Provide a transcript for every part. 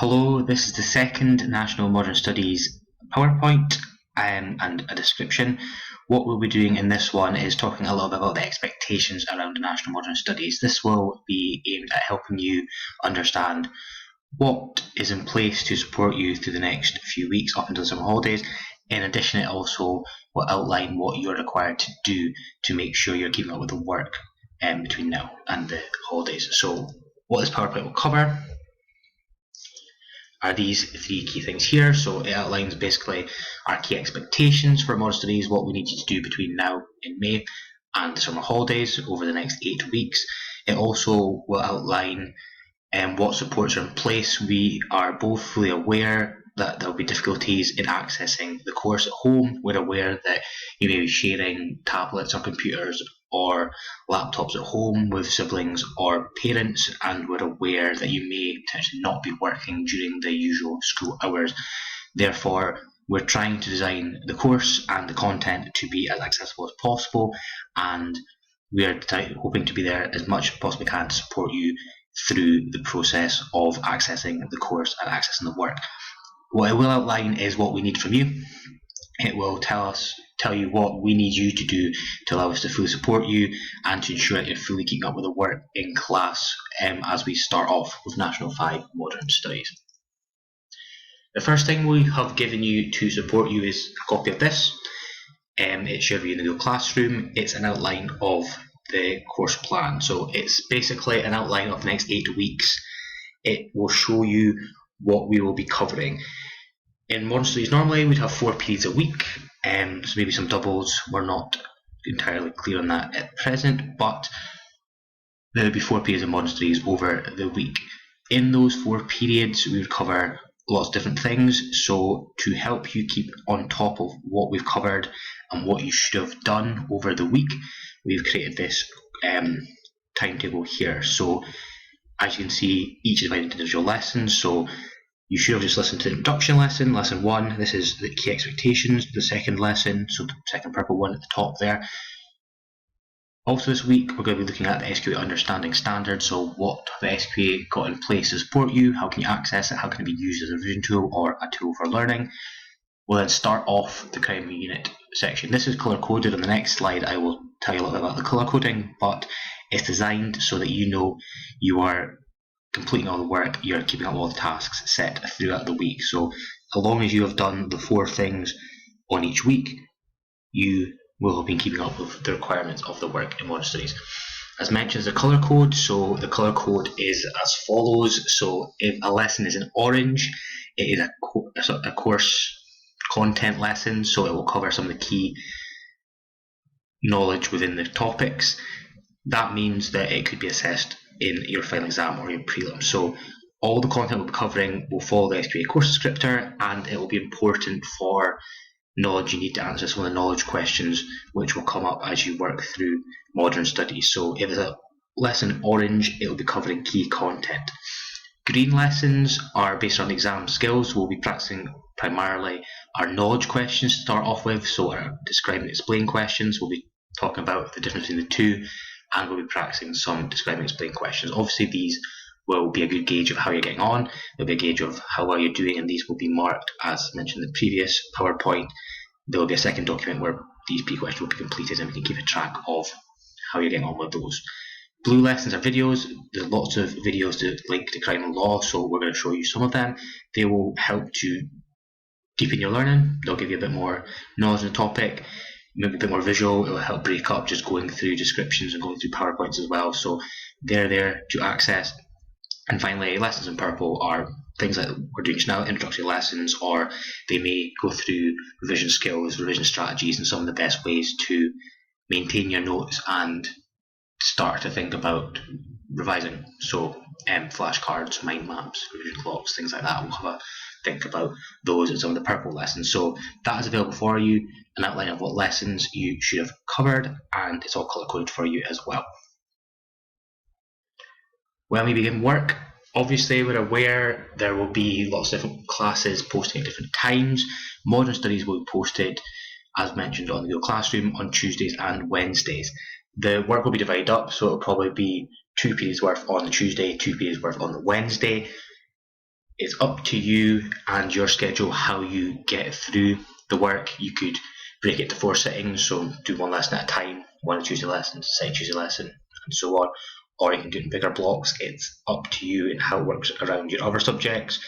Hello, this is the second National Modern Studies PowerPoint and a description. What we'll be doing in this one is talking a little bit about the expectations around National Modern Studies. This will be aimed at helping you understand what is in place to support you through the next few weeks up until the summer holidays. In addition, it also will outline what you're required to do to make sure you're keeping up with the work between now and the holidays. So what this PowerPoint will cover are these three key things here. So it outlines basically our key expectations for modern studies, what we need you to do between now and May and the summer holidays over the next 8 weeks. It also will outline what supports are in place. We are both fully aware that there will be difficulties in accessing the course at home. We're aware that you may be sharing tablets or computers or laptops at home with siblings or parents, and we're aware that you may potentially not be working during the usual school hours. Therefore, we're trying to design the course and the content to be as accessible as possible, and we are hoping to be there as much as possibly can to support you through the process of accessing the course and accessing the work. What it will outline is what we need from you. It will tell you what we need you to do to allow us to fully support you and to ensure that you're fully keeping up with the work in class as we start off with National 5 Modern Studies. The first thing we have given you to support you is a copy of this. It's shared with you in the Google Classroom. It's an outline of the course plan. So it's basically an outline of the next 8 weeks. It will show you what we will be covering. In Modern Studies normally we'd have 4 periods a week, so maybe some doubles. We're not entirely clear on that at present, but there would be 4 periods of Modern Studies over the week. In those 4 periods we would cover lots of different things, so to help you keep on top of what we've covered and what you should have done over the week, we've created this timetable here. So as you can see, each is divided into individual lessons, so you should have just listened to the introduction lesson, lesson 1. This is the key expectations, the second lesson, so the second purple one at the top there. Also this week we're going to be looking at the SQA Understanding Standard, so what have the SQA got in place to support you, how can you access it, how can it be used as a revision tool or a tool for learning. We'll then start off the curriculum unit section. This is colour coded. On the next slide I will tell you a little bit about the colour coding, but it's designed so that you know you are completing all the work, you're keeping up all the tasks set throughout the week. So as long as you have done the 4 things on each week, you will have been keeping up with the requirements of the work in Modern Studies. As mentioned, the colour code. So the colour code is as follows. So if a lesson is in orange, it is a course content lesson, so it will cover some of the key knowledge within the topics. That means that it could be assessed in your final exam or your prelim. So all the content we'll be covering will follow the SQA course descriptor, and it will be important for knowledge. You need to answer some of the knowledge questions which will come up as you work through Modern Studies. So if it's a lesson orange, it will be covering key content. Green lessons are based on exam skills. We'll be practicing primarily our knowledge questions to start off with, so our describe and explain questions. We'll be talking about the difference between the two, and we'll be practicing some describe and explain questions. Obviously these will be a good gauge of how you're getting on. They'll be a gauge of how well you're doing, and these will be marked as mentioned in the previous PowerPoint. There will be a second document where these pre-questions will be completed, and we can keep a track of how you're getting on with those. Blue lessons are videos. There's lots of videos to link to crime and law, so we're going to show you some of them. They will help to deepen your learning. They'll give you a bit more knowledge on the topic, maybe a bit more visual. It will help break up just going through descriptions and going through PowerPoints as well. So they're there to access. And finally, lessons in purple are things like we're doing now, introductory lessons, or they may go through revision skills, revision strategies, and some of the best ways to maintain your notes and start to think about revising. So flashcards, mind maps, revision clocks, things like that. We'll have a think about those in some of the purple lessons. So that is available for you, an outline of what lessons you should have covered, and it's all colour coded for you as well. When we begin work, obviously we're aware there will be lots of different classes posting at different times. Modern Studies will be posted, as mentioned, on the Google Classroom on Tuesdays and Wednesdays. The work will be divided up, so it'll probably be 2 periods worth on the Tuesday, 2 periods worth on the Wednesday. It's up to you and your schedule how you get through the work. You could break it to 4 sittings, so do one lesson at a time, one Tuesday lesson, second Tuesday lesson, and so on. Or you can do it in bigger blocks. It's up to you and how it works around your other subjects.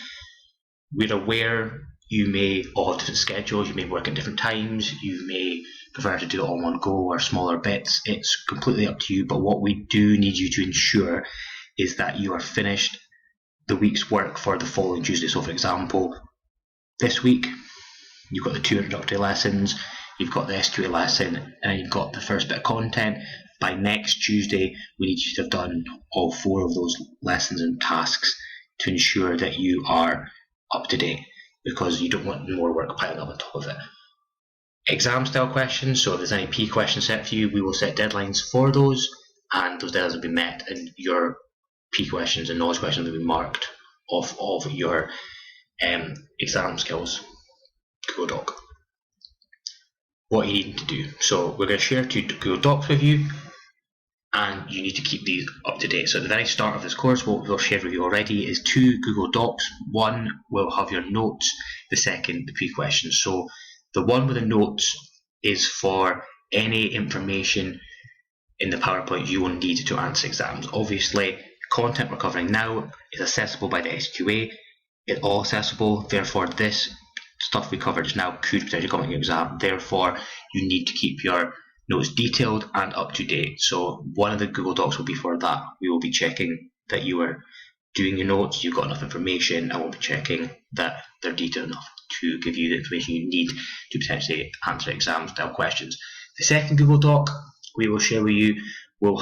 We're aware you may all have different schedules, you may work at different times, you may prefer to do it all in one go or smaller bits. It's completely up to you, but what we do need you to ensure is that you are finished the week's work for the following Tuesday. So for example, this week you've got the 2 introductory lessons, you've got the SQA lesson, and you've got the first bit of content. By next Tuesday we need you to have done all 4 of those lessons and tasks to ensure that you are up to date, because you don't want more work piling up on top of it. Exam style questions, so if there's any P questions set for you, we will set deadlines for those, and those deadlines will be met, and your P questions and knowledge questions will be marked off of your exam skills Google Doc. What you need to do, so we're going to share 2 Google Docs with you, and you need to keep these up to date. So at the very start of this course, what we'll share with you already is 2 Google Docs. One will have your notes, the second the pre-questions. So the one with the notes is for any information in the PowerPoint you will need to answer exams. Obviously, content we're covering now is accessible by the SQA. It's all accessible, therefore this stuff we covered just now could potentially come in your exam. Therefore, you need to keep your notes detailed and up to date. So one of the Google Docs will be for that. We will be checking that you are doing your notes, you've got enough information, and we'll be checking that they're detailed enough to give you the information you need to potentially answer exam style questions. The second Google Doc we will share with you will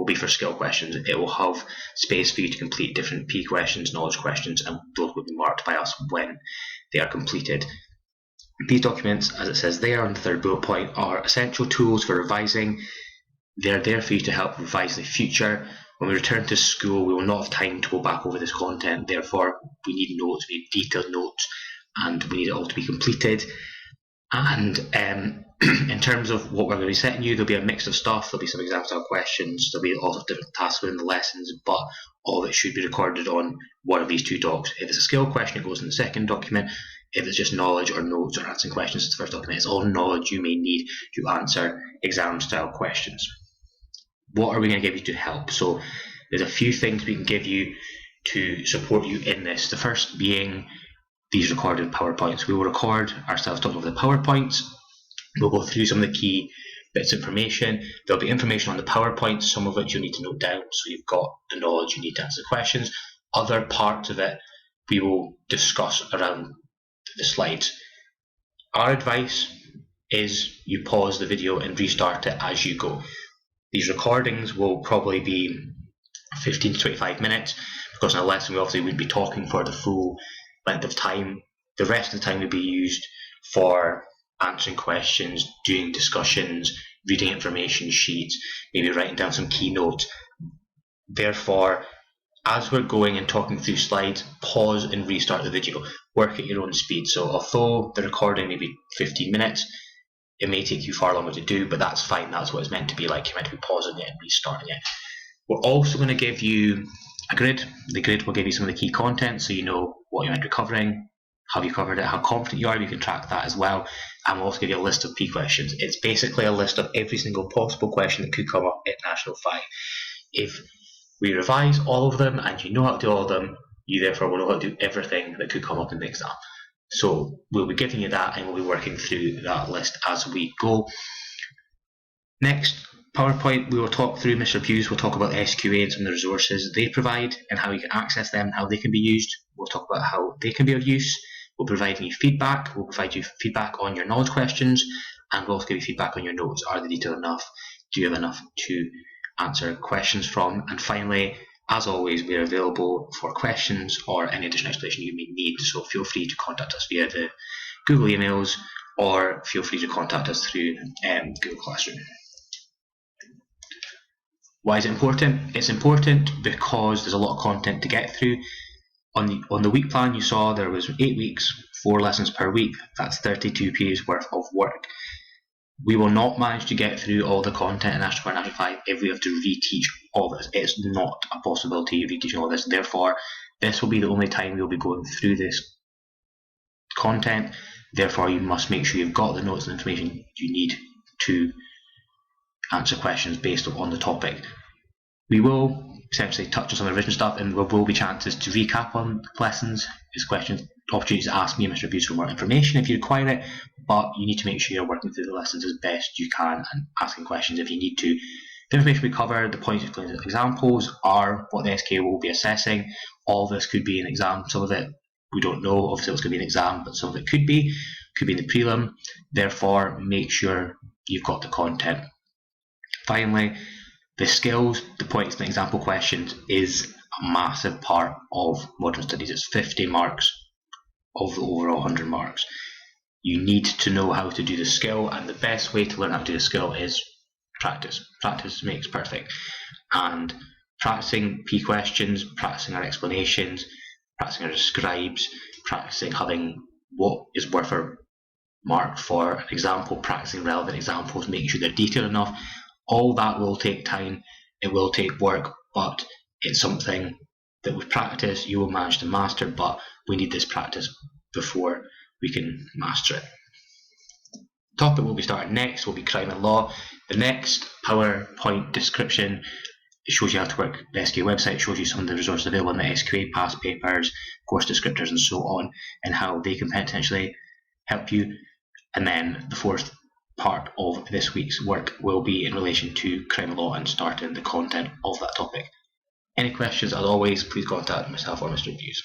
be for skill questions. It will have space for you to complete different P questions, knowledge questions, and those will be marked by us when they are completed. These documents, as it says there on the 3rd bullet point, are essential tools for revising. They're there for you to help revise in the future. When we return to school, we will not have time to go back over this content. Therefore, we need notes, we need detailed notes, and we need it all to be completed. And in terms of what we're going to be setting you, there'll be a mix of stuff. There'll be some exam style questions, there'll be lots of different tasks within the lessons, but all of it should be recorded on one of these 2 docs. If it's a skill question, it goes in the second document. If it's just knowledge or notes or answering questions, it's the first document. It's all knowledge you may need to answer exam style questions. What are we going to give you to help? So there's a few things we can give you to support you in this. The first being these recorded PowerPoints. We will record ourselves talking over the PowerPoints. We'll go through some of the key bits of information. There'll be information on the PowerPoints, some of which you'll need to note down, so you've got the knowledge you need to answer questions. Other parts of it we will discuss around the slides. Our advice is you pause the video and restart it as you go. These recordings will probably be 15 to 25 minutes, because in a lesson we obviously wouldn't be talking for the full length of time. The rest of the time will be used for answering questions, doing discussions, reading information sheets, maybe writing down some keynotes. Therefore, as we're going and talking through slides, pause and restart the video. Work at your own speed. So although the recording may be 15 minutes, it may take you far longer to do, but that's fine. That's what it's meant to be like. You're meant to be pausing it and restarting it. We're also going to give you a grid. The grid will give you some of the key content, so you know what you're meant to be covering, have you covered it, how confident you are. You can track that as well. And we'll also give you a list of P questions. It's basically a list of every single possible question that could come up at National 5. If we revise all of them and you know how to do all of them, you therefore will know how to do everything that could come up in the exam. So we'll be giving you that, and we'll be working through that list as we go. Next, PowerPoint, we will talk through. Mr. Hughes will talk about the SQA and some of the resources they provide and how you can access them, how they can be used. We'll talk about how they can be of use. We'll provide you feedback. We'll provide you feedback on your knowledge questions, and we'll also give you feedback on your notes. Are they detailed enough? Do you have enough to answer questions from? And finally, as always, we are available for questions or any additional explanation you may need. So feel free to contact us via the Google emails, or feel free to contact us through Google Classroom. Why is it important? It's important because there's a lot of content to get through. On the week plan you saw there was 8 weeks, 4 lessons per week. That's 32 periods worth of work. We will not manage to get through all the content in National 4 and National 5 if we have to reteach all this. It's not a possibility of reteaching all this. Therefore, This will be the only time you'll be going through this content, therefore you must make sure you've got the notes and information you need to answer questions based on the topic. We will essentially touch on some of the revision stuff, and there will be chances to recap on lessons, as questions, opportunities to ask me and Mr. Abuse for more information if you require it, but you need to make sure you're working through the lessons as best you can and asking questions if you need to. The information we cover, the points explained as examples, are what the SK will be assessing. All of this could be an exam, some of it we don't know, obviously it's going to be an exam, but some of it could be in the prelim, therefore make sure you've got the content. Finally, the skills, the points and example questions is a massive part of modern studies. It's 50 marks of the overall 100 marks. You need to know how to do the skill, and the best way to learn how to do the skill is practice. Practice makes perfect. And practicing P questions, practicing our explanations, practicing our describes, practicing having what is worth a mark for an example, practicing relevant examples, making sure they're detailed enough. All that will take time, it will take work, but it's something that with practice you will manage to master, but we need this practice before we can master it. The topic we'll be starting next will be crime and law. The next PowerPoint description shows you how to work the SQA website, shows you some of the resources available in the SQA, past papers, course descriptors and so on, and how they can potentially help you. And then the fourth part of this week's work will be in relation to crime law and starting the content of that topic. Any questions, as always, please contact myself or Mr. Hughes.